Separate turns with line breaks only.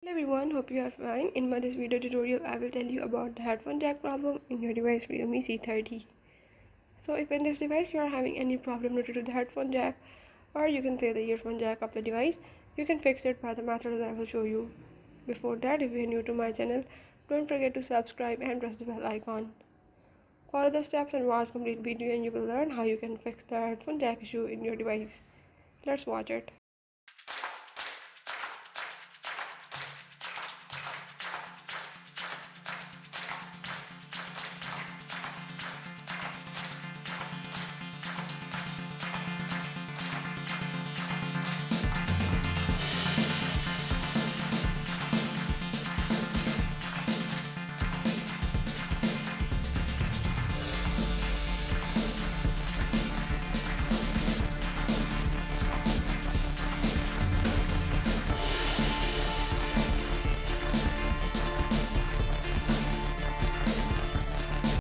Hello everyone, hope you are fine. In this video tutorial, I will tell you about the headphone jack problem in your device REALME C30. So if in this device you are having any problem related to the headphone jack, or you can say the earphone jack of the device, you can fix it by the method that I will show you. Before that, if you are new to my channel, don't forget to subscribe and press the bell icon. Follow the steps and watch complete video and you will learn how you can fix the headphone jack issue in your device. Let's watch it.